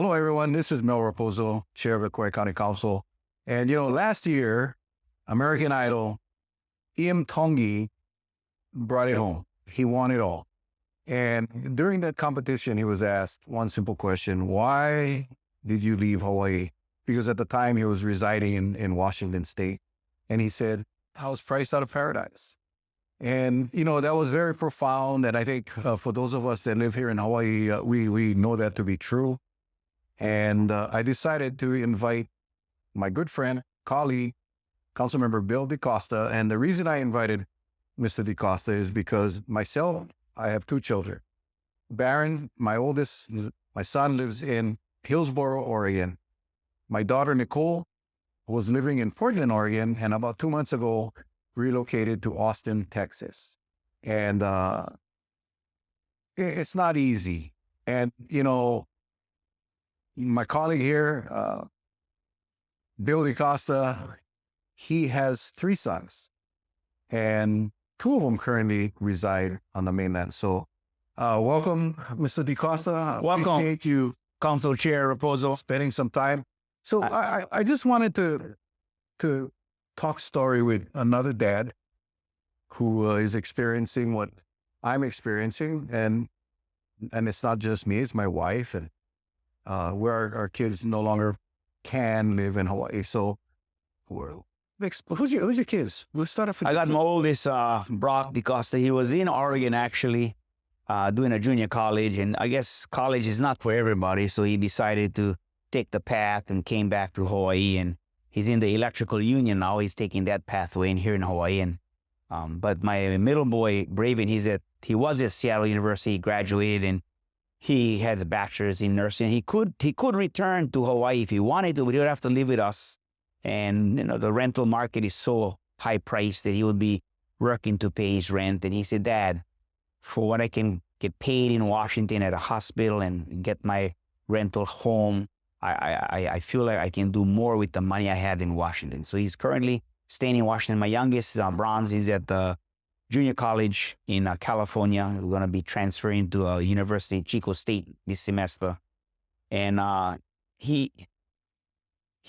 Hello, everyone. This is Mel Raposo, Chair of the Kauai County Council. And, last year, American Idol, Ian Tongi brought it home. He won it all. And during that competition, he was asked one simple question: why did you leave Hawaii? Because at the time he was residing in Washington State. And he said, I was priced out of paradise. And, that was very profound. And I think for those of us that live here in Hawaii, we know that to be true. And I decided to invite my good friend, colleague, Councilmember Bill DeCosta. And the reason I invited Mr. DeCosta is because myself, I have two children. Barron, my oldest, my son lives in Hillsboro, Oregon. My daughter, Nicole, was living in Portland, Oregon, and about 2 months ago, relocated to Austin, Texas. And it's not easy. And, my colleague here, Bill DeCosta, he has 3 sons, and 2 of them currently reside on the mainland. So welcome, Mr. DeCosta. Welcome. Appreciate you, Council Chair Raposo, spending some time. So I just wanted to talk story with another dad who is experiencing what I'm experiencing. And it's not just me, it's my wife, and where our kids no longer can live in Hawaii. So who's your kids? We'll start off with I got my oldest, Brock DeCosta. He was in Oregon, actually, doing a junior college. And I guess college is not for everybody. So he decided to take the path and came back to Hawaii. And he's in the electrical union now. He's taking that pathway in here in Hawaii. And but my middle boy, Braven, he was at Seattle University, graduated, and he had a bachelor's in nursing. He could return to Hawaii if he wanted to, but he would have to live with us. And, the rental market is so high priced that he would be working to pay his rent. And he said, Dad, for what I can get paid in Washington at a hospital and get my rental home, I feel like I can do more with the money I had in Washington. So he's currently staying in Washington. My youngest, Bronze, is at the junior college in California. We're going to be transferring to a university, Chico State, this semester. And he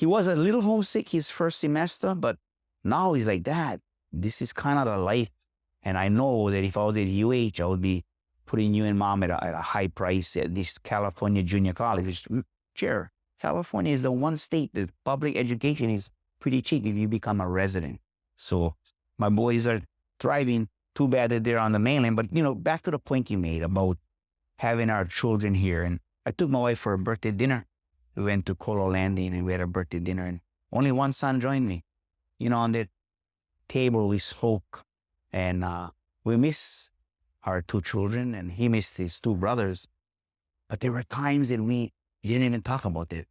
was a little homesick his first semester, but now he's like, Dad, this is kind of the life. And I know that if I was at UH, I would be putting you and Mom at a high price at this California junior college. Chair, California is the one state that public education is pretty cheap if you become a resident. So my boys are thriving. Too bad that they're on the mainland. But, back to the point you made about having our children here. And I took my wife for a birthday dinner. We went to Kolo Landing and we had a birthday dinner. And only one son joined me. On the table we spoke. And we miss our 2 children. And he missed his 2 brothers. But there were times that we didn't even talk about it.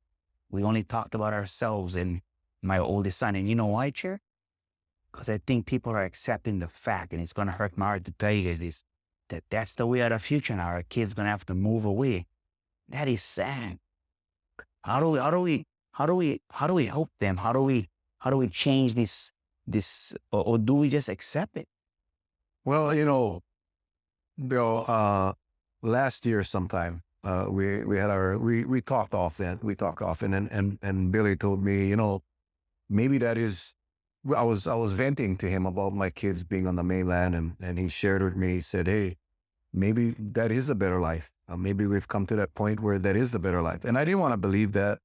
We only talked about ourselves and my oldest son. And you know why, Chair? Because I think people are accepting the fact, and it's going to hurt my heart to tell you guys this, that's the way of the future now. Our kids going to have to move away. That is sad. How do we help them? How do we change this, or do we just accept it? Well, Bill, last year sometime, we talked often, and Billy told me, maybe that is, I was venting to him about my kids being on the mainland, and he shared with me, he said, hey, maybe that is the better life. Maybe we've come to that point where that is the better life. And I didn't want to believe that.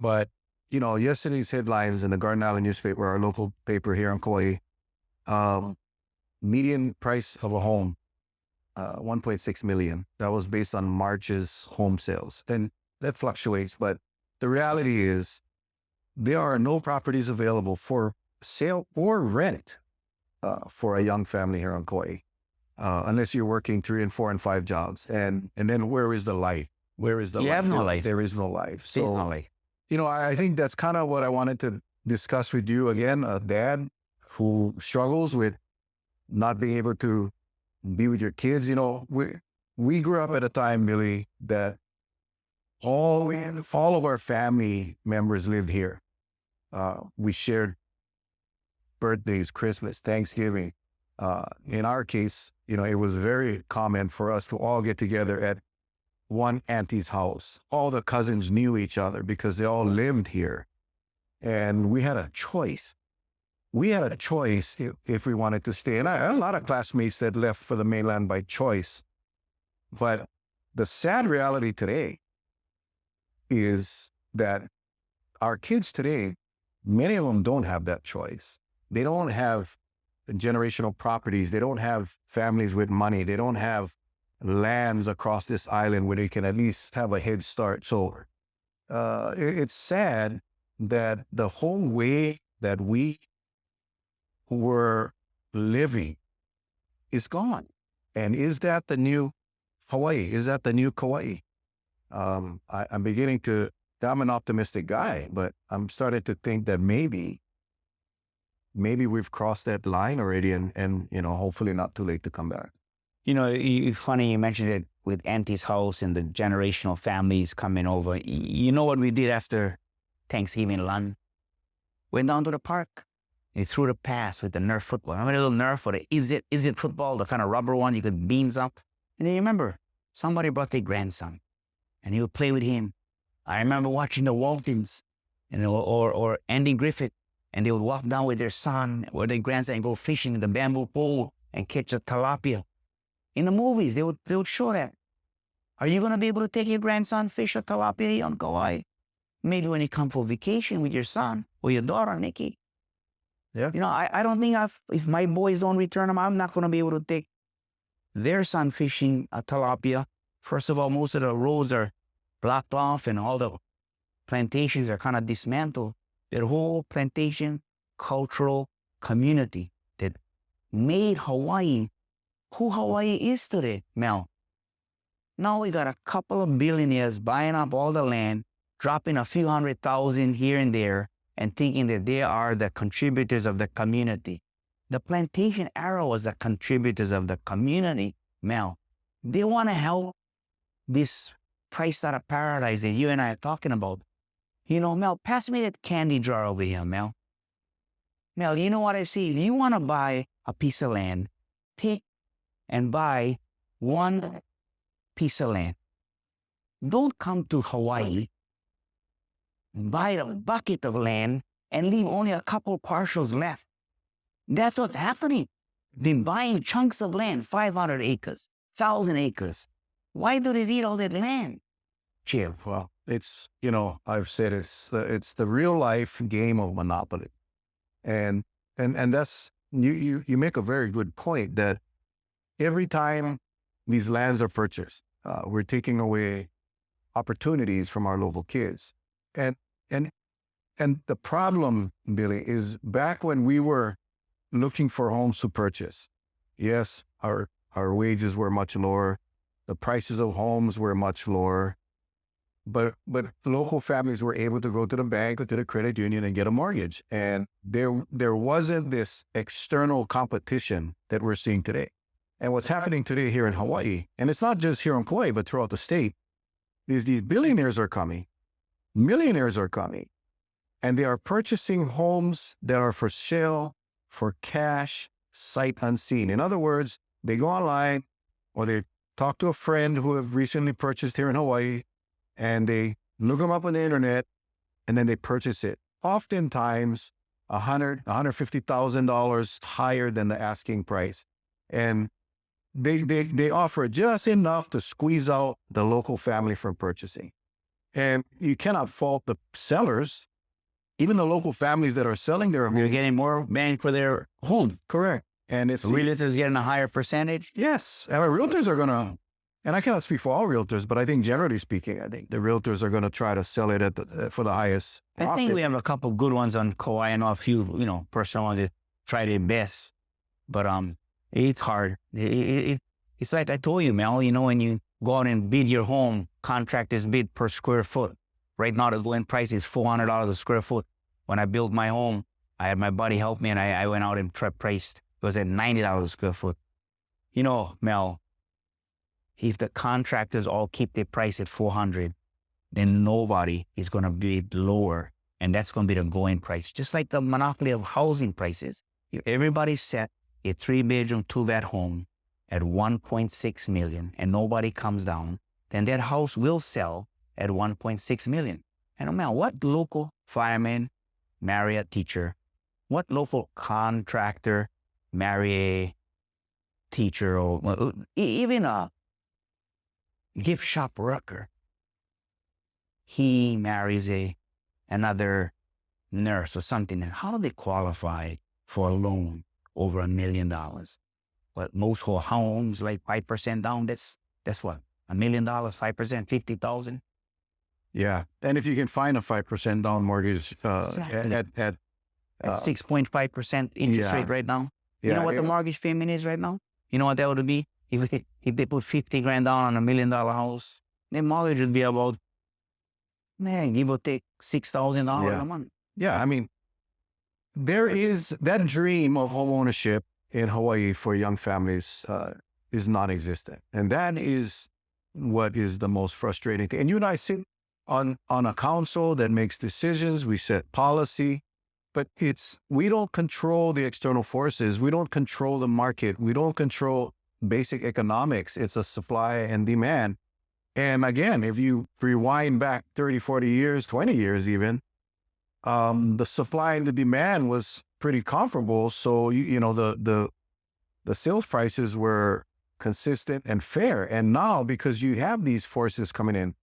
But, yesterday's headlines in the Garden Island newspaper, our local paper here in Kauai, median price of a home, $1.6 million. That was based on March's home sales. And that fluctuates. But the reality is, there are no properties available for sale or rent for a young family here on Kauai, unless you're working 3 and 4 and 5 jobs. And then where is the life? Where is the life? You have no life. There is no life. So, There's no life. I think that's kind of what I wanted to discuss with you again, a dad who struggles with not being able to be with your kids. We grew up at a time, Billy, that all of our family members lived here. We shared birthdays, Christmas, Thanksgiving. In our case, it was very common for us to all get together at one auntie's house. All the cousins knew each other because they all lived here. And we had a choice. We had a choice if we wanted to stay. And I had a lot of classmates that left for the mainland by choice. But the sad reality today is that our kids today, many of them don't have that choice. They don't have generational properties. They don't have families with money. They don't have lands across this island where they can at least have a head start. So it's sad that the whole way that we were living is gone. And is that the new Hawaii? Is that the new Kauai? I'm beginning to, I'm an optimistic guy, but I'm starting to think that maybe we've crossed that line already and hopefully not too late to come back. Funny you mentioned it with Auntie's house and the generational families coming over. You know what we did after Thanksgiving lunch? Went down to the park. And threw the pass with the Nerf football. Remember the little Nerf or the Is It football, the kind of rubber one you could beans up? And then you remember, somebody brought their grandson and he would play with him. I remember watching the Waltons or Andy Griffith, and they would walk down with their son or their grandson and go fishing in the bamboo pole and catch a tilapia. In the movies, they would show that. Are you going to be able to take your grandson fish a tilapia on Kauai? Maybe when you come for vacation with your son or your daughter, Nikki. Yeah. I don't think if my boys don't return them, I'm not going to be able to take their son fishing a tilapia. First of all, most of the roads are blocked off and all the plantations are kind of dismantled. That whole plantation cultural community that made Hawaii who Hawaii is today, Mel. Now we got a couple of billionaires buying up all the land, dropping a few 100,000 here and there, and thinking that they are the contributors of the community. The plantation era was the contributors of the community, Mel. They want to help this priced out of paradise that you and I are talking about. Mel, pass me that candy jar over here, Mel. Mel, you know what I see? You want to buy a piece of land, pick and buy one piece of land. Don't come to Hawaii, buy a bucket of land, and leave only a couple parcels left. That's what's happening. They're buying chunks of land, 500 acres, 1,000 acres. Why do they need all that land? Cheer. Well, it's, I've said it's the real life game of monopoly. And that's, you make a very good point that every time these lands are purchased, we're taking away opportunities from our local kids. And the problem, Billy, is back when we were looking for homes to purchase, yes, our wages were much lower. The prices of homes were much lower. But local families were able to go to the bank or to the credit union and get a mortgage. And there wasn't this external competition that we're seeing today. And what's happening today here in Hawaii, and it's not just here in Kauai, but throughout the state, is these billionaires are coming, millionaires are coming, and they are purchasing homes that are for sale, for cash, sight unseen. In other words, they go online or they talk to a friend who have recently purchased here in Hawaii, and they look them up on the internet, and then they purchase it. Oftentimes, $150,000 higher than the asking price. And they offer just enough to squeeze out the local family from purchasing. And you cannot fault the sellers, even the local families that are selling their homes. They're getting more bang for their home. Correct. And it's realtors getting a higher percentage. Yes. And realtors are going to, and I cannot speak for all realtors, but I think generally speaking, I think the realtors are going to try to sell it for the highest profit. I think we have a couple good ones on Kauai and a few, personal ones that try their best. But it's hard. It's like I told you, Mel, when you go out and bid your home, contractors bid per square foot. Right now, the going price is $400 a square foot. When I built my home, I had my buddy help me, and I went out and priced. It was at $90 a square foot. Mel, if the contractors all keep their price at $400, then nobody is going to bid lower, and that's going to be the going price. Just like the monopoly of housing prices. If everybody set a 3-bedroom, 2-bath home at $1.6 million, and nobody comes down, then that house will sell at 1.6 million. And man, what local fireman marry a teacher? What local contractor marry a teacher, or even a gift shop worker? He marries another nurse or something. And how do they qualify for a loan over $1 million? But most whole homes, like 5% down, that's what? $1 million, 5%, 50,000. Yeah. And if you can find a 5% down mortgage Exactly. at 6.5% interest yeah. rate right now. You know what the mortgage payment is right now? You know what that would be? If they put 50 grand down on $1 million house, the mortgage would be about, man, give or take $6,000 a month. Yeah. I mean, there is that dream of homeownership in Hawaii for young families is non-existent. And that is what is the most frustrating thing. And you and I sit on a council that makes decisions. We set policy, but we don't control the external forces. We don't control the market. We don't control basic economics. It's a supply and demand. And again, if you rewind back 30, 40 years, 20 years even, the supply and the demand was pretty comparable. So, the sales prices were consistent and fair. And now, because you have these forces coming in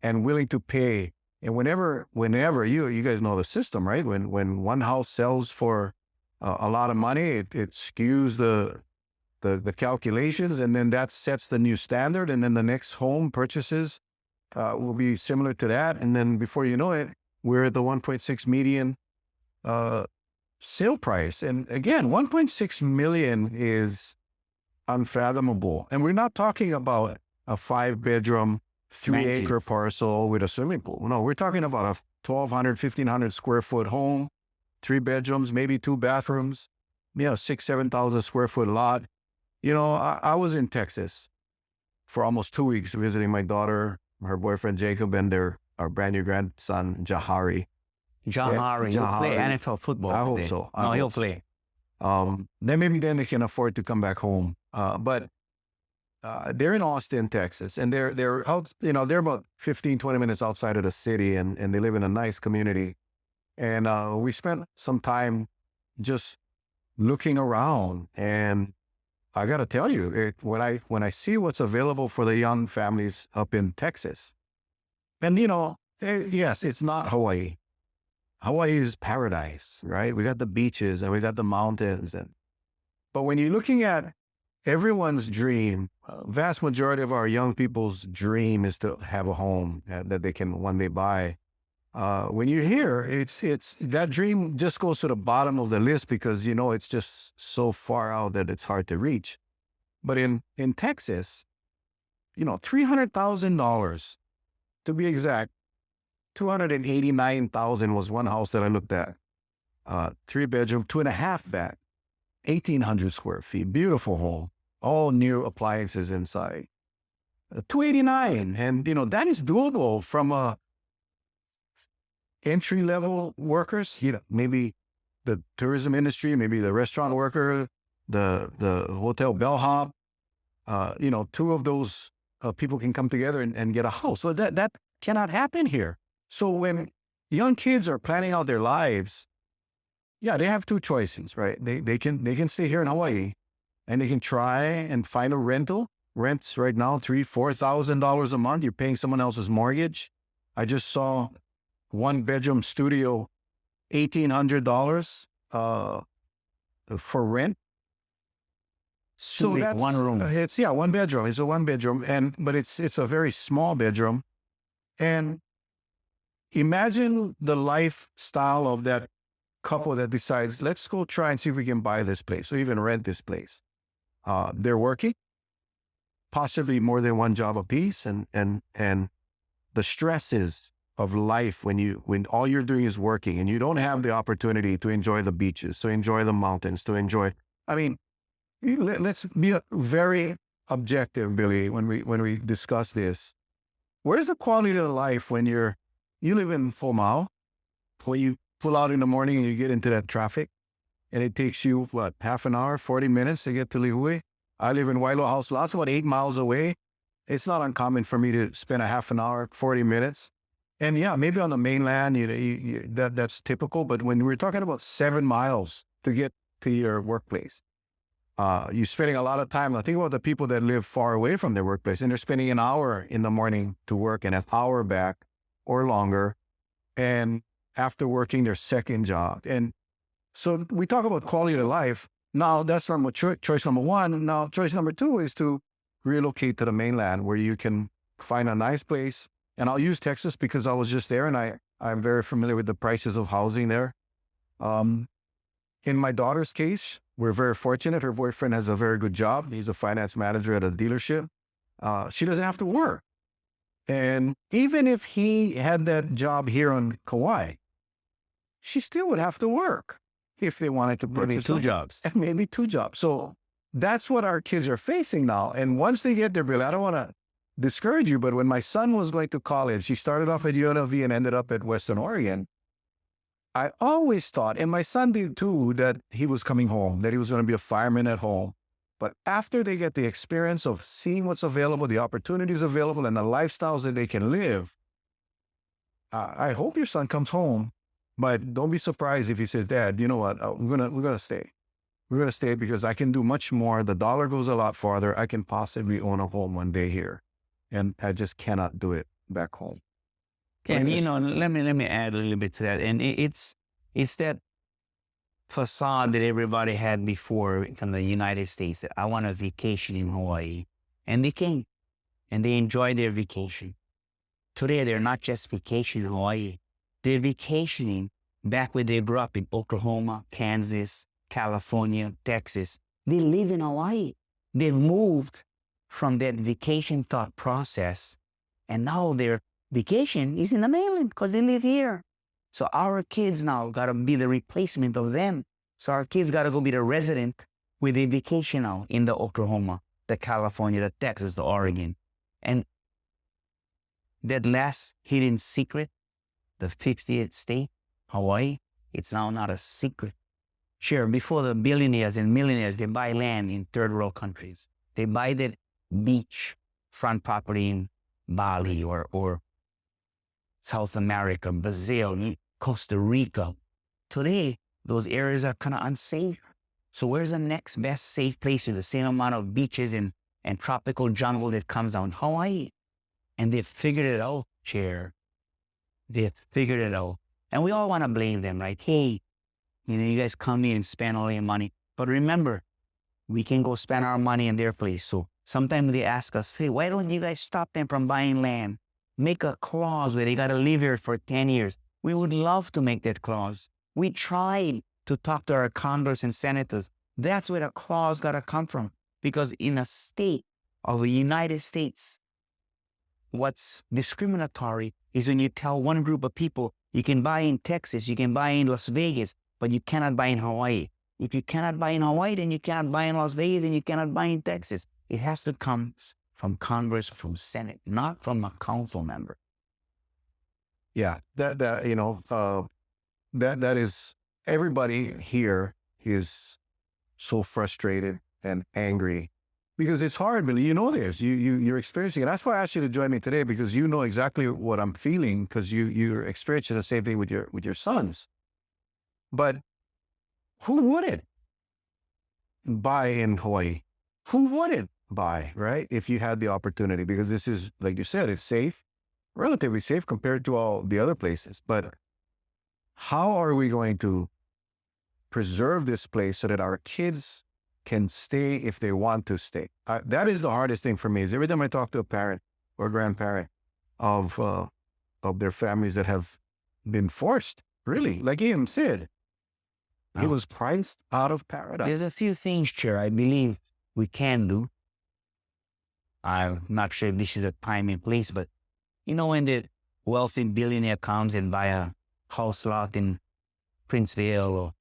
and willing to pay, and whenever you guys know the system, right? When one house sells for a lot of money, it skews the calculations, and then that sets the new standard. And then the next home purchases will be similar to that. And then before you know it, we're at the 1.6 median sale price. And again, 1.6 million is unfathomable. And we're not talking about a 5-bedroom, 3-acre parcel with a swimming pool. No, we're talking about a 1,200, 1,500 square foot home, 3 bedrooms, maybe 2 bathrooms, 6,000, 7,000 square foot lot. I was in Texas for almost 2 weeks visiting my daughter, her boyfriend Jacob, and our brand new grandson Jahari. Jahari, he'll play NFL football. I hope so. He'll play. Then maybe then they can afford to come back home. But they're in Austin, Texas, and they're out. They're about 15, 20 minutes outside of the city, and they live in a nice community. And we spent some time just looking around, and I got to tell you, when I see what's available for the young families up in Texas, and yes, it's not Hawaii. Hawaii is paradise, right? We got the beaches and we got the mountains, but when you're looking at everyone's dream, vast majority of our young people's dream is to have a home that they can one day buy. When you're here, it's that dream just goes to the bottom of the list because it's just so far out that it's hard to reach. But in Texas, $300,000 to be exact, $289,000 was one house that I looked at. 3-bedroom, 2.5 bath, 1,800 square feet, beautiful home, all new appliances inside. $289,000, and that is doable from a entry-level workers, maybe the tourism industry, maybe the restaurant worker, the hotel bellhop, 2 of those people can come together and get a house. So that cannot happen here. So when young kids are planning out their lives, they have 2 choices, right? They can stay here in Hawaii, and they can try and find a rental. Rents right now $3,000-4,000 a month. You're paying someone else's mortgage. I just saw 1-bedroom studio, $1,800 for rent. So that's 1 room. It's 1 bedroom. It's a 1 bedroom, but it's a very small bedroom. And imagine the lifestyle of that couple that decides, let's go try and see if we can buy this place or even rent this place. They're working, possibly more than 1 job apiece, and the stresses of life when all you're doing is working and you don't have the opportunity to enjoy the beaches, to enjoy the mountains, to enjoy. I mean, let's be very objective, Billy, when we discuss this. Where's the quality of life when you live in Fomau, when you pull out in the morning and you get into that traffic, and it takes you, half an hour, 40 minutes to get to Lihue? I live in Wailoa House Lots, about 8 miles away. it's not uncommon for me to spend a half an hour, 40 minutes. And yeah, maybe on the mainland, that's typical. But when we're talking about 7 miles to get to your workplace, you're spending a lot of time. Now, think about the people that live far away from their workplace, and they're spending an hour in the morning to work and an hour back or longer. And after working their second job. And so we talk about quality of life. Now that's from choice number one. Now, choice number two is to relocate to the mainland where you can find a nice place. And I'll use Texas because I was just there and I'm very familiar with the prices of housing there. In my daughter's case, we're very fortunate. Her boyfriend has a very good job. He's a finance manager at a dealership. She doesn't have to work. And even if he had that job here on Kauai, she still would have to work if they wanted to purchase Maybe two jobs. And maybe 2 jobs. So that's what our kids are facing now. And once they get their bill, I don't want to discourage you, but when my son was going to college, he started off at UNLV and ended up at Western Oregon. I always thought, and my son did too, that he was coming home, that he was going to be a fireman at home. But after they get the experience of seeing what's available, the opportunities available, and the lifestyles that they can live, I hope your son comes home. But don't be surprised if he says, "Dad, you know what? We're gonna stay. We're gonna stay because I can do much more. The dollar goes a lot farther. I can possibly own a home one day here, and I just cannot do it back home." And let me add a little bit to that. And it's that facade that everybody had before from the United States that I want a vacation in Hawaii, and they came, and they enjoyed their vacation. Today they're not just vacationing in Hawaii. They're vacationing back where they grew up in Oklahoma, Kansas, California, Texas. They live in Hawaii. They've moved from that vacation thought process, and now their vacation is in the mainland because they live here. So our kids now got to be the replacement of them. So our kids got to go be the resident with a vacation now in the Oklahoma, the California, the Texas, the Oregon. And that last hidden secret, the 50th state, Hawaii, it's now not a secret. Sure, before the billionaires and millionaires, they buy land in third world countries. They buy that beach front property in Bali or South America, Brazil, Costa Rica. Today, those areas are kind of unsafe. So where's the next best safe place with the same amount of beaches and tropical jungle that comes down? Hawaii. And they've figured it out, Chair. They've figured it out. And we all want to blame them, right? Hey, you guys come here and spend all your money. But remember, we can go spend our money in their place. So sometimes they ask us, hey, why don't you guys stop them from buying land? Make a clause where they got to live here for 10 years. We would love to make that clause. We tried to talk to our Congress and senators. That's where the clause got to come from. Because in a state of the United States, what's discriminatory is when you tell one group of people, you can buy in Texas, you can buy in Las Vegas, but you cannot buy in Hawaii. If you cannot buy in Hawaii, then you cannot buy in Las Vegas, and you cannot buy in Texas. It has to come from Congress, from Senate, not from a council member. Yeah, that is, everybody here is so frustrated and angry because it's hard, Billy. You know this. You're experiencing it. That's why I asked you to join me today, because you know exactly what I'm feeling, because you're experiencing the same thing with your sons. But who wouldn't buy in Hawaii? Who wouldn't buy, right? If you had the opportunity, because this is, like you said, it's safe, relatively safe compared to all the other places. But how are we going to preserve this place so that our kids can stay if they want to stay? That is the hardest thing for me. Is every time I talk to a parent or grandparent of their families that have been forced, really, like Ian said, he was priced out of paradise. There's a few things, Chair, I believe we can do. I'm not sure if this is the time and place, but when the wealthy billionaire comes and buy a house lot in Princeville or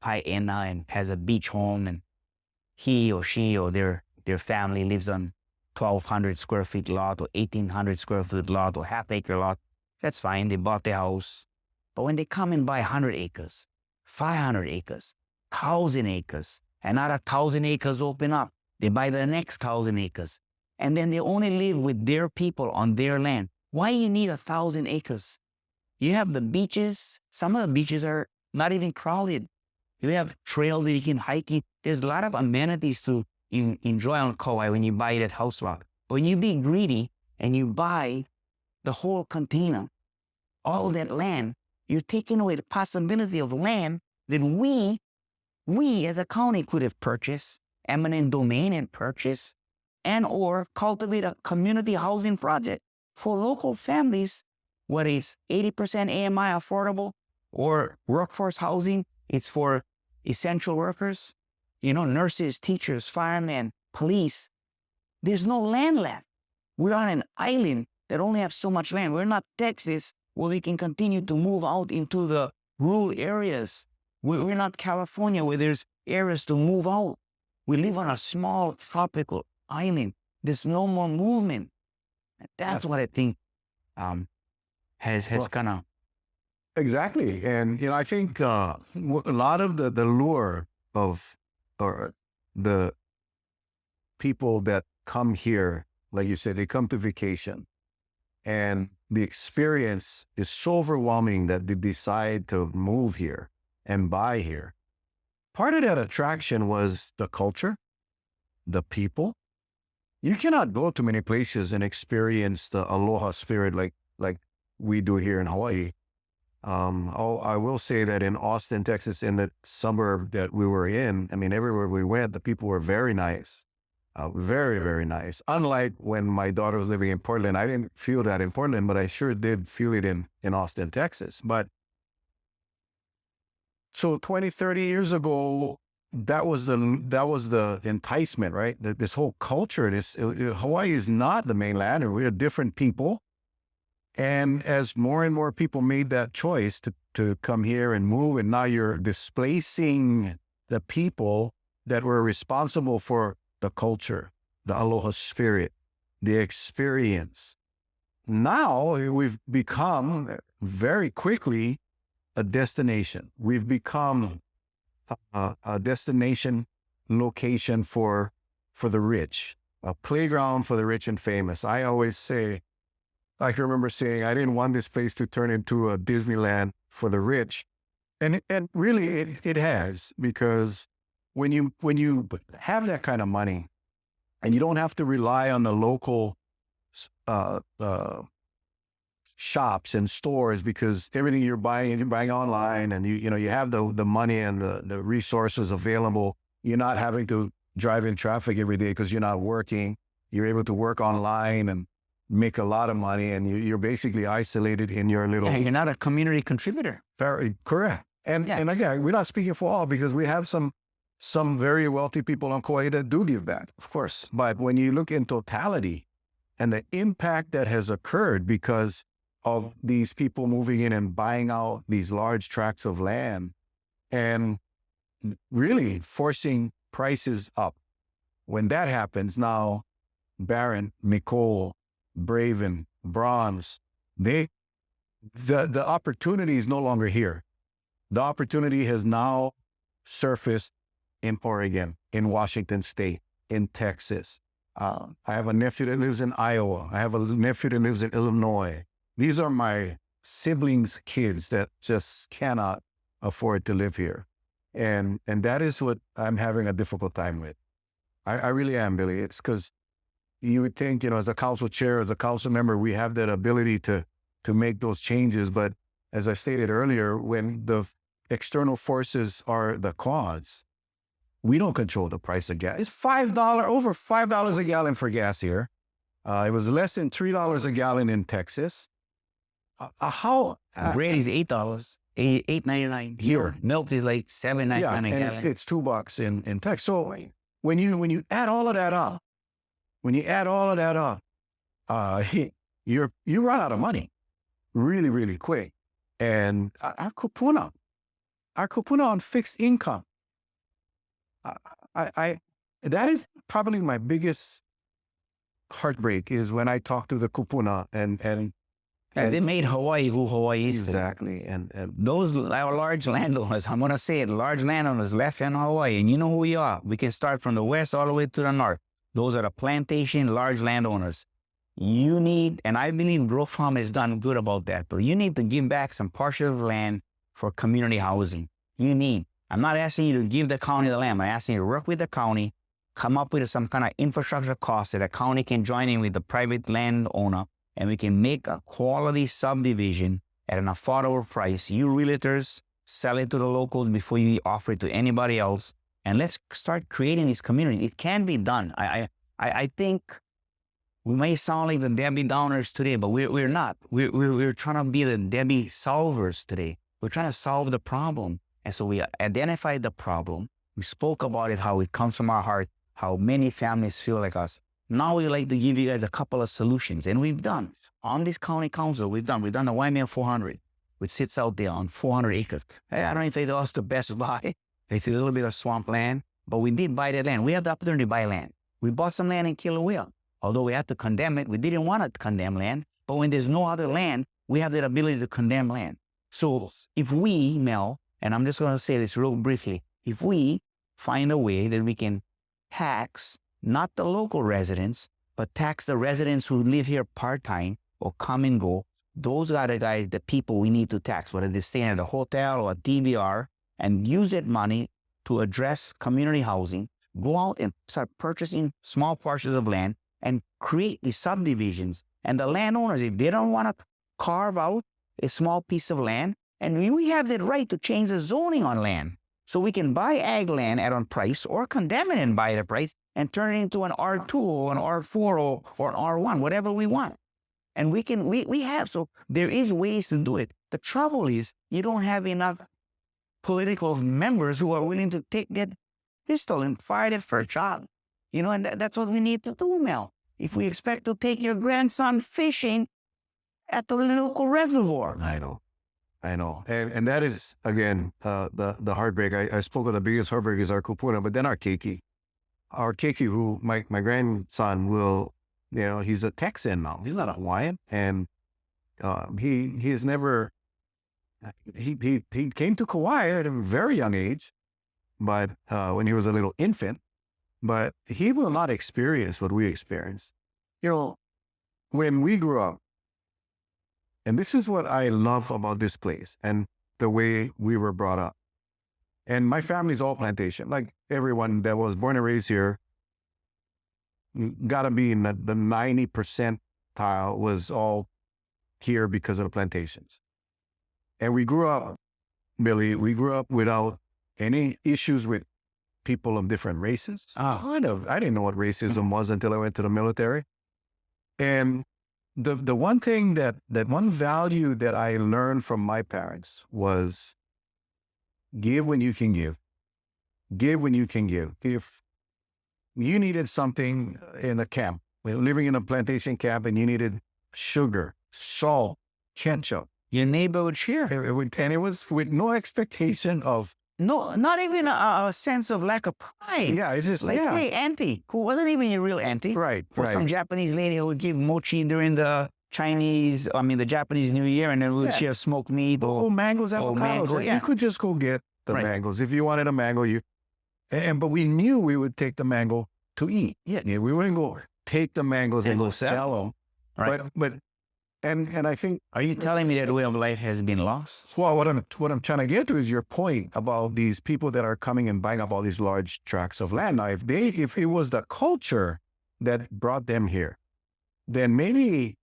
Haena and has a beach home, and he or she or their family lives on 1,200 square feet lot or 1,800 square foot lot or half-acre lot, that's fine. They bought their house. But when they come and buy 100 acres, 500 acres, 1,000 acres, another 1,000 acres open up, they buy the next 1,000 acres. and then they only live with their people on their land. Why you need 1,000 acres? You have the beaches. Some of the beaches are not even crowded. You have trails that you can hike in. There's a lot of amenities to enjoy on Kauai when you buy that house lot. But when you be greedy and you buy the whole container, all that land, you're taking away the possibility of land that we as a county could have purchased, eminent domain and purchased, and or cultivate a community housing project for local families, whether it's 80% AMI affordable or workforce housing. It's for essential workers, nurses, teachers, firemen, police. There's no land left. We're on an island that only have so much land. We're not Texas where we can continue to move out into the rural areas. We're not California where there's areas to move out. We live on a small tropical island. There's no more movement. That's what I think has kind of. Exactly. And, I think a lot of the lure of or the people that come here, like you said, they come to vacation and the experience is so overwhelming that they decide to move here and buy here. Part of that attraction was the culture, the people. You cannot go to many places and experience the aloha spirit like we do here in Hawaii. I will say that in Austin, Texas, in the suburb that we were in, everywhere we went, the people were very nice, very, very nice. Unlike when my daughter was living in Portland, I didn't feel that in Portland, but I sure did feel it in Austin, Texas. But so 20, 30 years ago, that was the enticement, right? This whole culture, Hawaii is not the mainland, or we're different people. And as more and more people made that choice to come here and move, and now you're displacing the people that were responsible for the culture, the aloha spirit, the experience. Now we've become very quickly a destination. We've become a destination location for the rich, a playground for the rich and famous. I always say, I can remember saying, I didn't want this place to turn into a Disneyland for the rich. And really it has, because when you have that kind of money and you don't have to rely on the local shops and stores, because everything you're buying online, and you have the money and the resources available. You're not having to drive in traffic every day because you're not working. You're able to work online and make a lot of money, and you're basically isolated in your little. Yeah, you're not a community contributor. Very correct. And again, we're not speaking for all, because we have some very wealthy people on Kauai that do give back, of course. But when you look in totality and the impact that has occurred because of these people moving in and buying out these large tracts of land and really forcing prices up. When that happens, now Barron, Miko, Braven, Bronze, the opportunity is no longer here. The opportunity has now surfaced in Oregon, in Washington State, in Texas. I have a nephew that lives in Iowa. I have a nephew that lives in Illinois. These are my siblings' kids that just cannot afford to live here. And that is what I'm having a difficult time with. I really am, Billy. It's because you would think, as a council chair, as a council member, we have that ability to make those changes. But as I stated earlier, when the external forces are the cause, we don't control the price of gas. It's over $5 a gallon for gas here. It was less than $3 a gallon in Texas. Bread is $8, $8.99 here. Milk is like $7.99 yeah, and it's $2 in Texas. So when you add all of that up, you run out of money really, really quick. And our kupuna on fixed income, that is probably my biggest heartbreak, is when I talk to the kupuna and they made Hawaii who Hawaii is. Exactly. And those large landowners, I'm going to say it, large landowners left in Hawaii, and you know who we are. We can start from the west all the way to the north. Those are the plantation, large landowners. You need, and I believe Grove Farm has done good about that, but you need to give back some parcel of land for community housing. I'm not asking you to give the county the land. I'm asking you to work with the county, come up with some kind of infrastructure cost that the county can join in with the private landowner, and we can make a quality subdivision at an affordable price. You realtors sell it to the locals before you offer it to anybody else. And let's start creating this community. It can be done. I think we may sound like the Debbie Downers today, but we're not. We're trying to be the Debbie solvers today. We're trying to solve the problem. And so we identified the problem. We spoke about it, how it comes from our heart, how many families feel like us. Now we like to give you guys a couple of solutions. And we've done. On this county council, we've done the YML 400, which sits out there on 400 acres. Hey, I don't know if they lost the best buy. It's a little bit of swamp land, but we did buy that land. We have the opportunity to buy land. We bought some land in Kilauea. Although we had to condemn it, we didn't want to condemn land. But when there's no other land, we have the ability to condemn land. So if we, Mel, and I'm just going to say this real briefly, if we find a way that we can tax not the local residents, but tax the residents who live here part-time or come and go, those are the guys, the people we need to tax, whether they're staying at a hotel or a DVR, and use that money to address community housing, go out and start purchasing small parcels of land and create these subdivisions. And the landowners, if they don't want to carve out a small piece of land, and we have the right to change the zoning on land. So we can buy ag land at a price or condemn it and buy it at a price and turn it into an R2 or an R4 or an R1, whatever we want. And we have, so there is ways to do it. The trouble is you don't have enough political members who are willing to take that pistol and fire it for a job. And that's what we need to do, Mel. If we expect to take your grandson fishing at the local reservoir. I know. And that is, again, the heartbreak. I spoke of the biggest heartbreak is our kupuna, but then our keiki. Our keiki, who my grandson will, he's a Texan now. He's not a Hawaiian. And he has never, he came to Kauai at a very young age, but when he was a little infant, but he will not experience what we experienced. When we grew up, and this is what I love about this place and the way we were brought up. And my family's all plantation. Like everyone that was born and raised here, gotta be in the 90% tile was all here because of the plantations. And we grew up, Billy, without any issues with people of different races. I didn't know what racism was until I went to the military. And the one thing that one value that I learned from my parents was give when you can give. Give when you can give. If you needed something in a camp, living in a plantation camp, and you needed sugar, salt, ketchup, your neighbor would share. And it was with no expectation of no, not even a sense of lack of pride. Yeah, it's just like, hey, auntie, who wasn't even your real auntie. Right. Or some Japanese lady who would give mochi during the Japanese New Year, and then we would share smoked meat or mangoes, avocados. Mango, You could just go get the mangoes. If you wanted a mango, but we knew we would take the mango to eat. Yeah. We wouldn't go take the mangoes and go sell them. Right. But I think, are you telling me that way of life has been lost? Well, what I'm trying to get to is your point about these people that are coming and buying up all these large tracts of land. Now, if it was the culture that brought them here, then maybe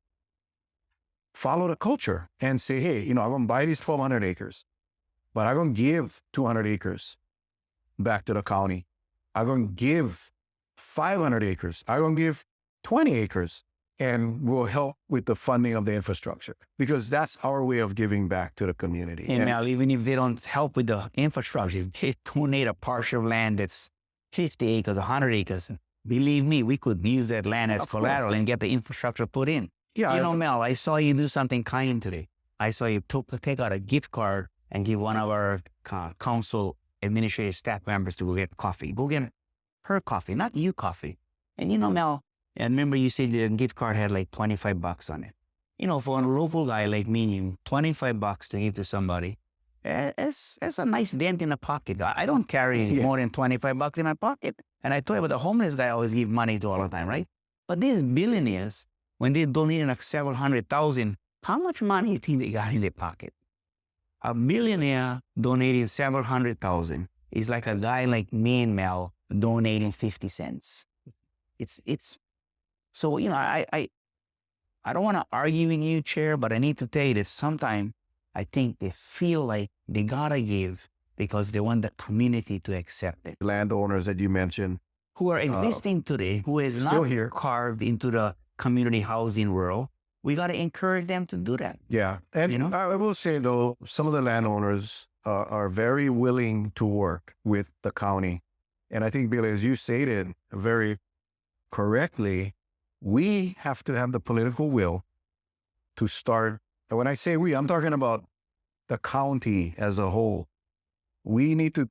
follow the culture and say, hey, I'm going to buy these 1,200 acres, but I'm going to give 200 acres back to the county. I'm going to give 500 acres. I'm going to give 20 acres. And will help with the funding of the infrastructure, because that's our way of giving back to the community. And now, even if they don't help with the infrastructure, they donate a partial of land that's 50 acres, 100 acres. Believe me, we could use that land as collateral and get the infrastructure put in. Yeah. Mel, I saw you do something kind today. I saw you take out a gift card and give one of our council administrative staff members to go get coffee. Go get her coffee, not you coffee. And Mel, and remember you said the gift card had like $25 on it. For a local guy like me and you, $25 to give to somebody, it's a nice dent in the pocket. I don't carry more than $25 in my pocket. And I told you about the homeless guy always give money to all the time, right? But these billionaires, when they donate like several 100,000, how much money do you think they got in their pocket? A millionaire donating several 100,000 is like a guy like me and Mel donating 50 cents. It's so, you know, I don't want to argue with you, Chair, but I need to tell you that sometimes I think they feel like they gotta give because they want the community to accept it. Landowners that you mentioned, Who are existing today, who is still not here. carved into the community housing world, we got to encourage them to do that. Yeah. And You know? I will say, though, some of the landowners are very willing to work with the county. And I think, Billy, as you stated very correctly, we have to have the political will to start. And when I say we, I'm talking about the county as a whole. We need to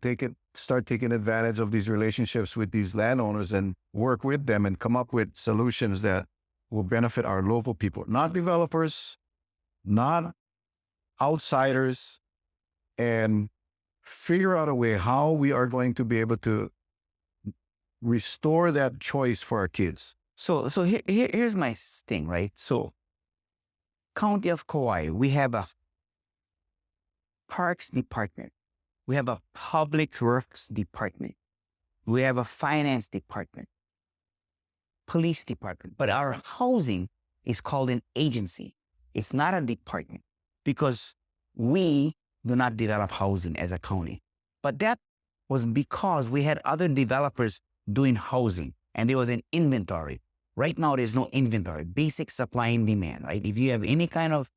start taking advantage of these relationships with these landowners and work with them and come up with solutions that will benefit our local people, not developers, not outsiders, and figure out a way how we are going to be able to restore that choice for our kids. So here's my thing, right? So, County of Kauai, we have a Parks Department. We have a Public Works Department. We have a Finance Department. Police Department. But our housing is called an agency. It's not a department because we do not develop housing as a county. But that was because we had other developers doing housing and there was an inventory. Right now, there's no inventory, basic supply and demand, right? If you have any kind of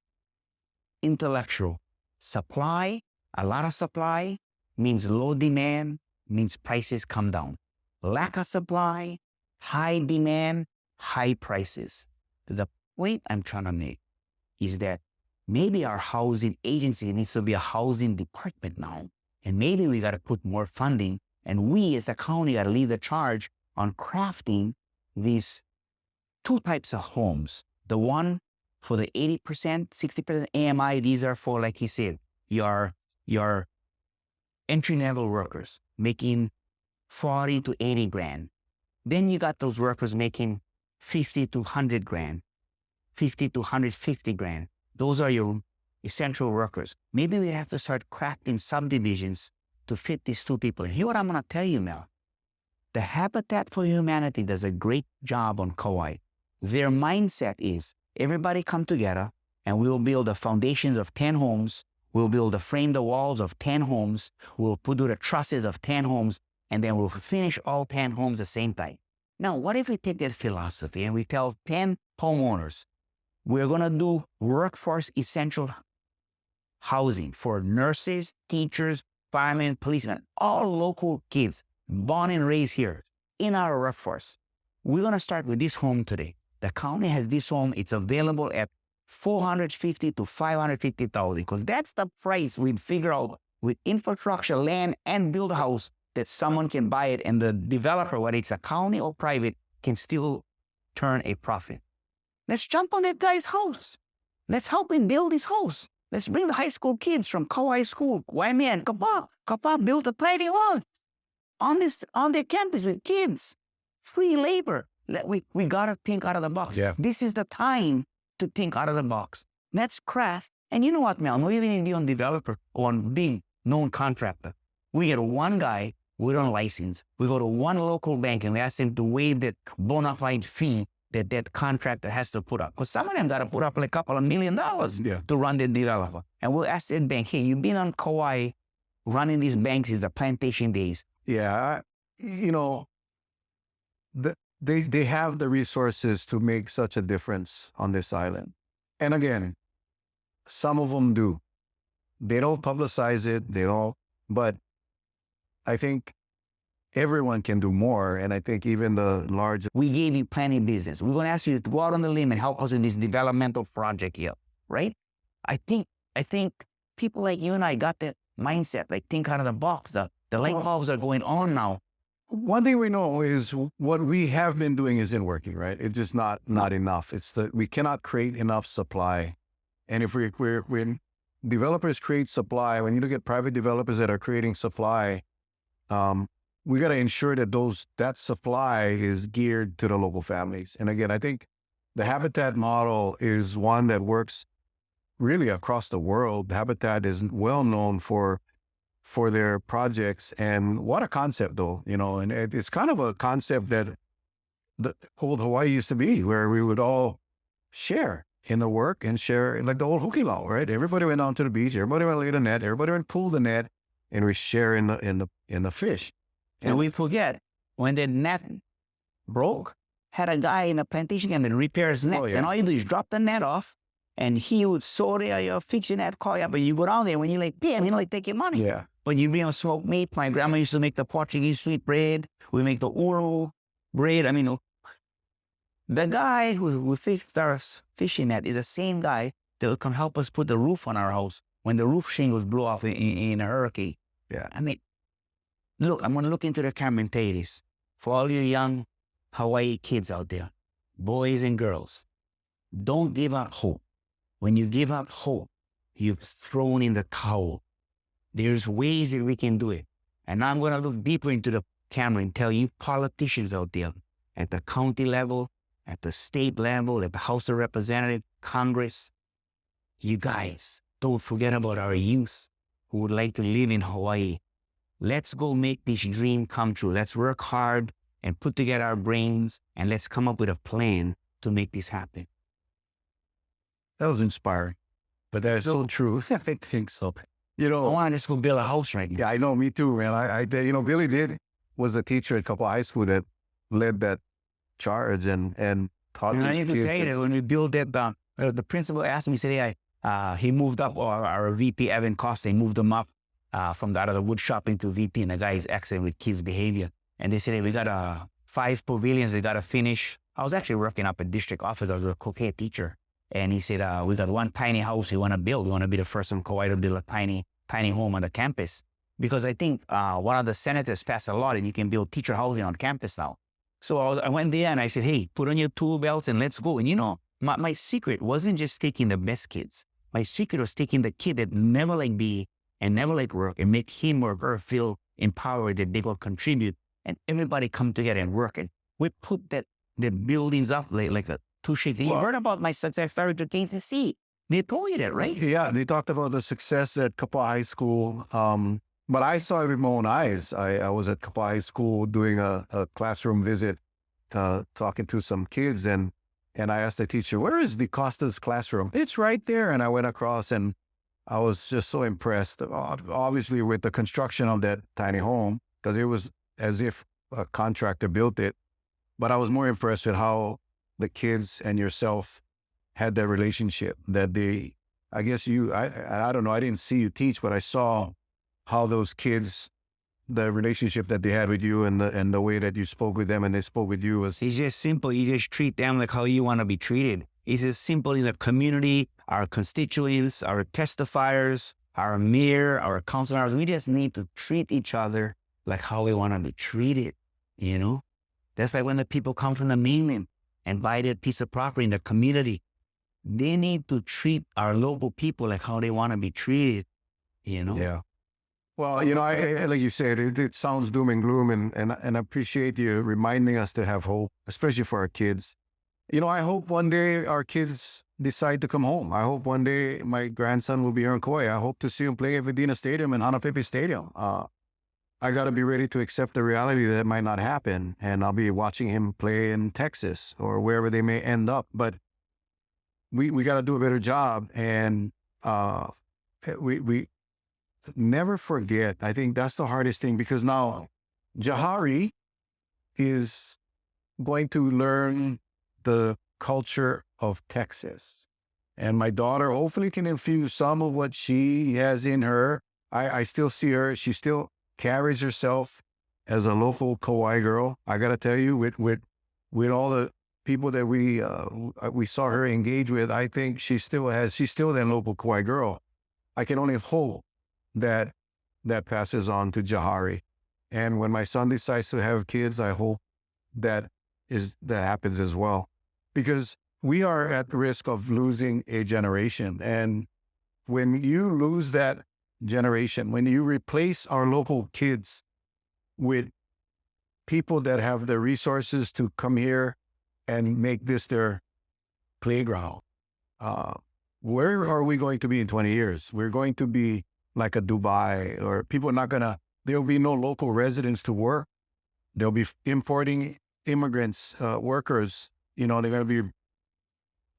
intellectual supply, a lot of supply means low demand, means prices come down. Lack of supply, high demand, high prices. The point I'm trying to make is that maybe our housing agency needs to be a housing department now. And maybe we got to put more funding. And we as the county got to lead the charge on crafting these two types of homes. The one for the 80%, 60% AMI, these are for, like he said, your entry-level workers making 40 to 80 grand. Then you got those workers making 50 to 100 grand, 50 to 150 grand. Those are your essential workers. Maybe we have to start crafting subdivisions to fit these two people. And here's what I'm going to tell you, Mel. The Habitat for Humanity does a great job on Kauai. Their mindset is everybody come together and we'll build the foundations of 10 homes. We'll build the frame the walls of 10 homes. We'll put the trusses of 10 homes, and then we'll finish all 10 homes the same time. Now, what if we take that philosophy and we tell 10 homeowners, we're going to do workforce essential housing for nurses, teachers, firemen, policemen, all local kids, born and raised here in our workforce. We're going to start with this home today. The county has this home. It's available at $450,000 to $550,000 because that's the price we'd figure out with infrastructure, land, and build a house that someone can buy it and the developer, whether it's a county or private, can still turn a profit. Let's jump on that guy's house. Let's help him build his house. Let's bring the high school kids from Kauai School, Waiman, Kapa, build a tiny house on their campus with kids. Free labor. We gotta think out of the box. Yeah. This is the time to think out of the box. Let's craft. And you know what, Mel? No, even if you're on developer or on being known contractor, we get one guy with a license. We go to one local bank and we ask them to waive that bona fide fee that contractor has to put up. Because some of them got to put up like a couple of $1 million to run the developer. And we'll ask that bank, hey, you've been on Kauai running these banks since the plantation days. Yeah, they have the resources to make such a difference on this island. And again, some of them do. They don't publicize it, but I think everyone can do more. And I think even the large... We gave you plenty of business. We're going to ask you to go out on the limb and help us in this developmental project here, right? I think people like you and I got that mindset, like think out of the box. The light bulbs are going on now. One thing we know is what we have been doing isn't working, right? It's just not enough. It's that we cannot create enough supply. And if when developers create supply, when you look at private developers that are creating supply, we got to ensure that that supply is geared to the local families. And again, I think the Habitat model is one that works really across the world. Habitat is well known for their projects, and what a concept, though, and it's kind of a concept that the old Hawaii used to be, where we would all share in the work and share, like the old hukilau, right? Everybody went down to the beach, everybody went lay the net, everybody went pull the net, and we share in the fish. And we forget when the net broke, had a guy in a plantation and repair his nets, and all you do is drop the net off, and he would sew your fix your net, call you up, and you go down there when you like pay him, take your money. Yeah. When you bring on smoked meat, my grandma used to make the Portuguese sweet bread. We make the oro bread. I mean, the guy who fixed our fishing net is the same guy that can help us put the roof on our house when the roof shingles blew off in a hurricane. Yeah. I mean, look, I'm going to look into the camera and tell you this. For all you young Hawaii kids out there, boys and girls, don't give up hope. When you give up hope, you've thrown in the towel. There's ways that we can do it. And I'm going to look deeper into the camera and tell you politicians out there at the county level, at the state level, at the House of Representatives, Congress, you guys, don't forget about our youth who would like to live in Hawaii. Let's go make this dream come true. Let's work hard and put together our brains, and let's come up with a plan to make this happen. That was inspiring, but that is so true. I think so. I want to just go build a house right now. Yeah, I know. Me too, man. I Billy was a teacher at Kapua High School that led that charge and taught these kids. I need to tell you that when we built that, the principal asked me, he said, he moved up, our VP, Evan Costa, he moved him up from out of the wood shop into VP, and the guy is excellent with kids' behavior. And they said, hey, we got 5 pavilions they got to finish. I was actually working up a district office. I was a co-care teacher. And he said, we got one tiny house we want to build. We want to be the first in Kauai to build a tiny home on the campus. Because I think one of the senators passed a law that you can build teacher housing on campus now. So I went there and I said, hey, put on your tool belts and let's go. And my secret wasn't just taking the best kids. My secret was taking the kid that never like be and never like work and make him or her feel empowered that they will contribute, and everybody come together and work. And we put the buildings up like a two-shaped. You heard about my success story to KCC. They told you that, right? Yeah, they talked about the success at Kapua High School. But I saw it with my own eyes. I was at Kapua High School doing a classroom visit, talking to some kids, and I asked the teacher, where is DeCosta's classroom? It's right there. And I went across, and I was just so impressed, obviously, with the construction of that tiny home, because it was as if a contractor built it. But I was more impressed with how the kids and yourself had that relationship that I don't know, I didn't see you teach, but I saw how those kids, the relationship that they had with you and the way that you spoke with them and they spoke with you was... It's just simple. You just treat them like how you want to be treated. It's as simple in the community, our constituents, our testifiers, our mayor, our councilors. We just need to treat each other like how we want to be treated, That's like when the people come from the mainland and buy their piece of property in the community. They need to treat our local people like how they want to be treated, Yeah. Well, I like you said, it sounds doom and gloom, and I appreciate you reminding us to have hope, especially for our kids. I hope one day our kids decide to come home. I hope one day my grandson will be here in Kauai. I hope to see him play at Medina Stadium and Hanapepe Stadium. I got to be ready to accept the reality that it might not happen, and I'll be watching him play in Texas or wherever they may end up. But we got to do a better job, and we never forget. I think that's the hardest thing, because now Jahari is going to learn the culture of Texas. And my daughter hopefully can infuse some of what she has in her. I still see her. She still carries herself as a local Kauai girl. I got to tell you, with all the people that we saw her engage with, I think she's still that local Kauai girl. I can only hope that passes on to Jahari. And when my son decides to have kids, I hope that happens as well. Because we are at risk of losing a generation. And when you lose that generation, when you replace our local kids with people that have the resources to come here and make this their playground. Where are we going to be in 20 years? We're going to be like a Dubai, or people are not gonna, there'll be no local residents to work. They'll be importing immigrants, workers. They're going to be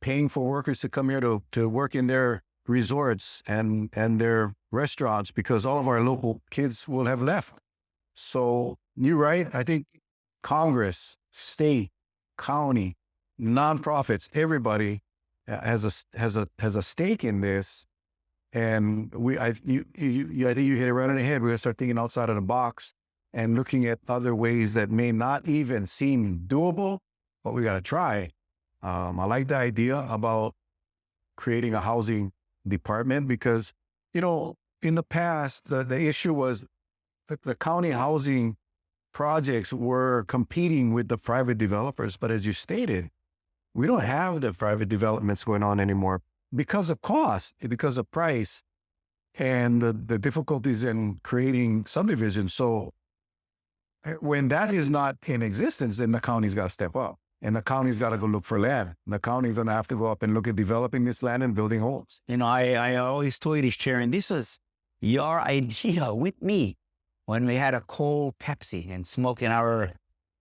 paying for workers to come here to work in their resorts and their restaurants, because all of our local kids will have left. So you're right. I think Congress, state, county, nonprofits, everybody has a stake in this. And I think you hit it right on the head. We're gonna start thinking outside of the box and looking at other ways that may not even seem doable, but we gotta try. I like the idea about creating a housing department, because in the past the issue was that the county housing projects were competing with the private developers. But as you stated, we don't have the private developments going on anymore because of cost, because of price, and the difficulties in creating subdivisions. So when that is not in existence, then the county's got to step up, and the county's got to go look for land. The county's going to have to go up and look at developing this land and building homes. I always told this chair, and this was your idea with me when we had a cold Pepsi and smoking our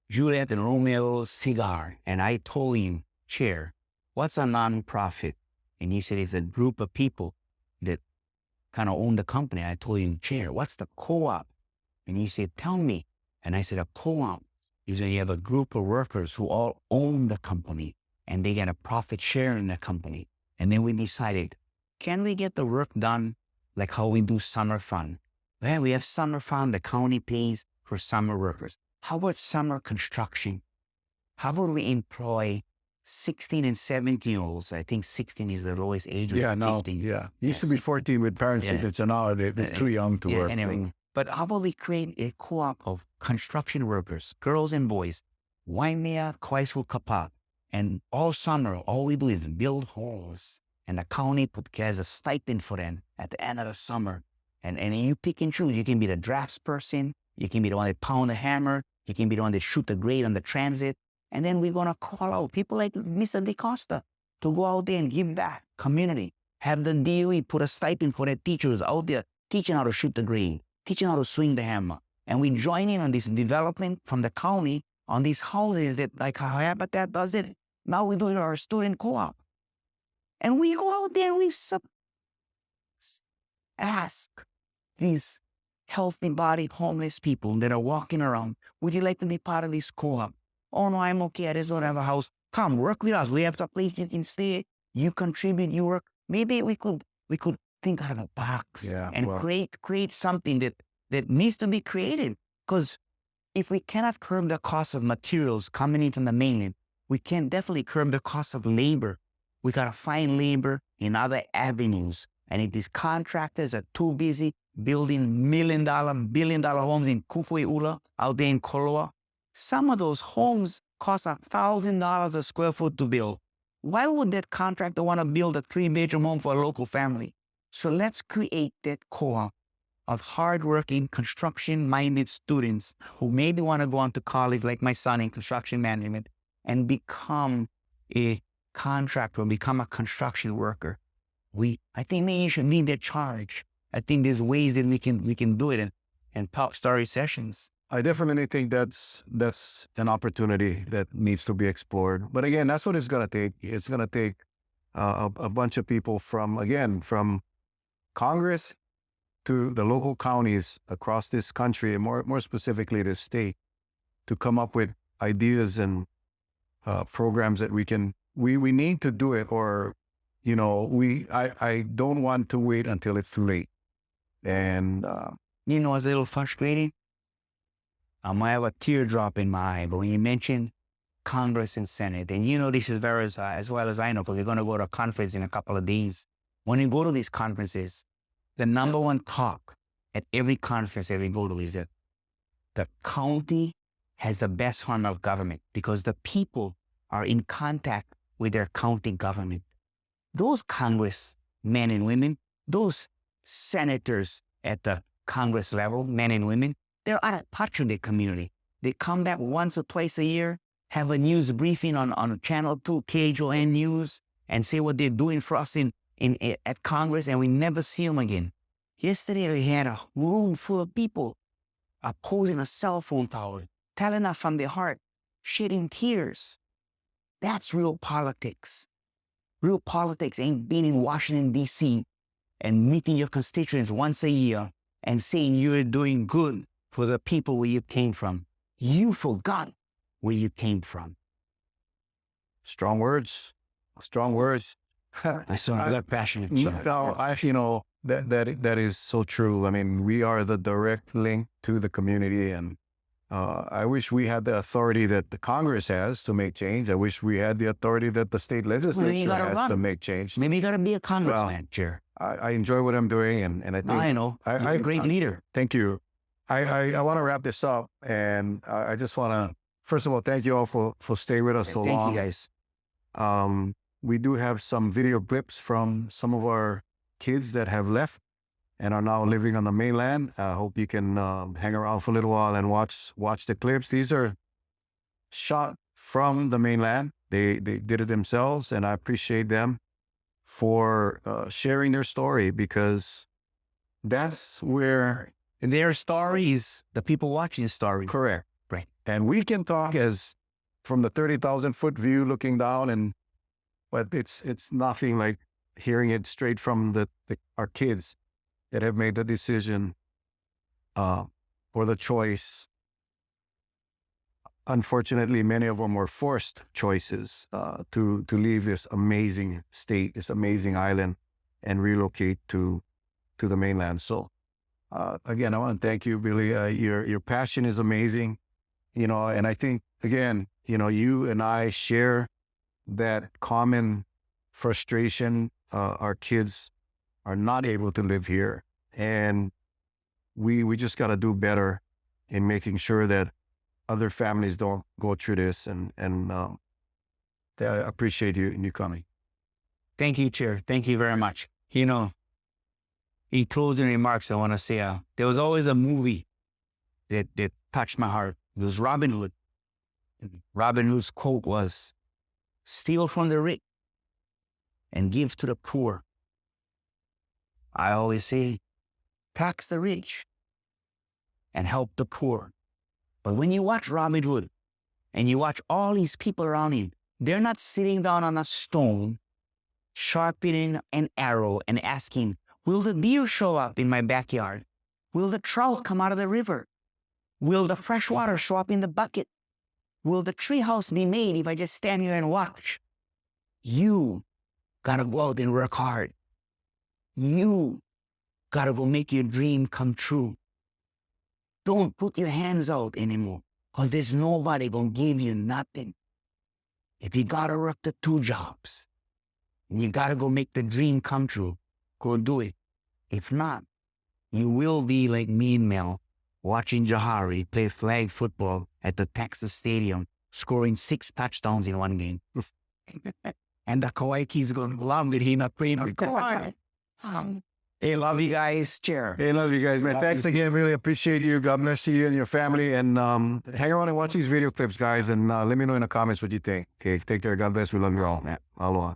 Juliet and Romeo cigar. And I told him, Chair, what's a nonprofit? And he said, it's a group of people that kind of own the company. I told him, Chair, what's the co-op? And he said, tell me. And I said, a co-op is when you have a group of workers who all own the company and they get a profit share in the company. And then we decided, can we get the work done like how we do summer fun? Well, we have summer fun, the county pays for summer workers. How about summer construction? How about we employ 16 and 17-year-olds? I think 16 is the lowest age. Yeah, no, 15. yeah. Used to be 14 with parents' tickets, and now they're too young to work. Anyway, but how about we create a co-op of construction workers, girls and boys, Waimea, Kwaiswu Kapap, and all summer, all we do is build homes, and the county has a stipend for them at the end of the summer. And you pick and choose. You can be the draftsperson. You can be the one that pound the hammer. You can be the one that shoot the grade on the transit. And then we're going to call out people like Mr. DeCosta to go out there and give back community. Have the DOE put a stipend for their teachers out there teaching how to shoot the grade, teaching how to swing the hammer. And we join in on this development from the county on these houses that, like how Habitat does it. Now we do it our student co-op. And we go out there and we ask these healthy bodied homeless people that are walking around, would you like to be part of this co-op? Oh no, I'm okay. I just don't have a house. Come work with us. We have a place you can stay. You contribute, you work. Maybe we could think out of a box and create something that needs to be created. Because if we cannot curb the cost of materials coming in from the mainland, we can definitely curb the cost of labor. We got to find labor in other avenues. And if these contractors are too busy building billion-dollar homes in Kufui'ula, out there in Koloa, some of those homes cost $1,000 a square foot to build. Why would that contractor want to build a 3-bedroom home for a local family? So let's create that co-op of hardworking, construction-minded students who maybe want to go on to college, like my son in construction management, and become a contractor, become a construction worker. I think maybe you should lead that charge. I think there's ways that we can do it and talk story sessions. I definitely think that's an opportunity that needs to be explored. But again, that's what it's going to take. It's going to take a bunch of people from Congress to the local counties across this country, and more specifically this state, to come up with ideas and programs that we need to do it, or I don't want to wait until it's too late. And it's a little frustrating. I might have a teardrop in my eye, but when you mention Congress and Senate, and this is very as well as I know, because we're going to go to a conference in a couple of days. When you go to these conferences, the number one talk at every conference that we go to is that the county has the best form of government because the people are in contact with their county government. Those Congress men and women, those senators at the Congress level, men and women, they're out of touch with their community. They come back once or twice a year, have a news briefing on Channel 2, KHON News, and say what they're doing for us at Congress, and we never see them again. Yesterday, we had a room full of people opposing a cell phone tower, telling us from their heart, shedding tears. That's real politics. Real politics ain't being in Washington, D.C. and meeting your constituents once a year and saying you're doing good for the people where you came from. You forgot where you came from. Strong words. Strong words. I saw that passionate. That is so true. I mean, we are the direct link to the community, and I wish we had the authority that the Congress has to make change. I wish we had the authority that the state legislature has to make change. Maybe you got to be a congressman, Chair. I enjoy what I'm doing, and I think I know. You're a great leader. Thank you. I want to wrap this up, and I just want to, first of all, thank you all for staying with us so long. Thank you, guys. We do have some video clips from some of our kids that have left and are now living on the mainland. I hope you can hang around for a little while and watch the clips. These are shot from the mainland. They did it themselves, and I appreciate them for sharing their story, because that's where their stories, the people watching the story. Correct. Right. And we can talk as from the 30,000-foot view looking down, but it's nothing like hearing it straight from our kids that have made the decision or the choice. Unfortunately, many of them were forced choices to leave this amazing state, this amazing island, and relocate to the mainland. So again, I want to thank you, Billy. Your passion is amazing, and I think, again, you and I share that common frustration. Our kids are not able to live here, and we just got to do better in making sure that other families don't go through this, and I appreciate you coming. Thank you, Chair. Thank you very much. In closing remarks, I want to say there was always a movie that touched my heart. It was Robin Hood. Robin Hood's quote was, "Steal from the rich and give to the poor." I always say, tax the rich and help the poor. But when you watch Robin Hood and you watch all these people around him, they're not sitting down on a stone, sharpening an arrow and asking, will the deer show up in my backyard? Will the trout come out of the river? Will the fresh water show up in the bucket? Will the treehouse be made if I just stand here and watch? You gotta go out and work hard. You gotta go make your dream come true. Don't put your hands out anymore, because there's nobody gonna give you nothing. If you gotta work the 2 jobs, and you gotta go make the dream come true, go do it. If not, you will be like me and Mel, watching Jahari play flag football at the Texas Stadium, scoring 6 touchdowns in one game. And the Kauai kids going to love that he not playing on Kauai. Hey, love you guys. Chair. Hey, love you guys, man. Thanks again. Really appreciate you. God bless you and your family. And hang around and watch these video clips, guys. And let me know in the comments what you think. Okay, take care. God bless. We love you all. Aloha.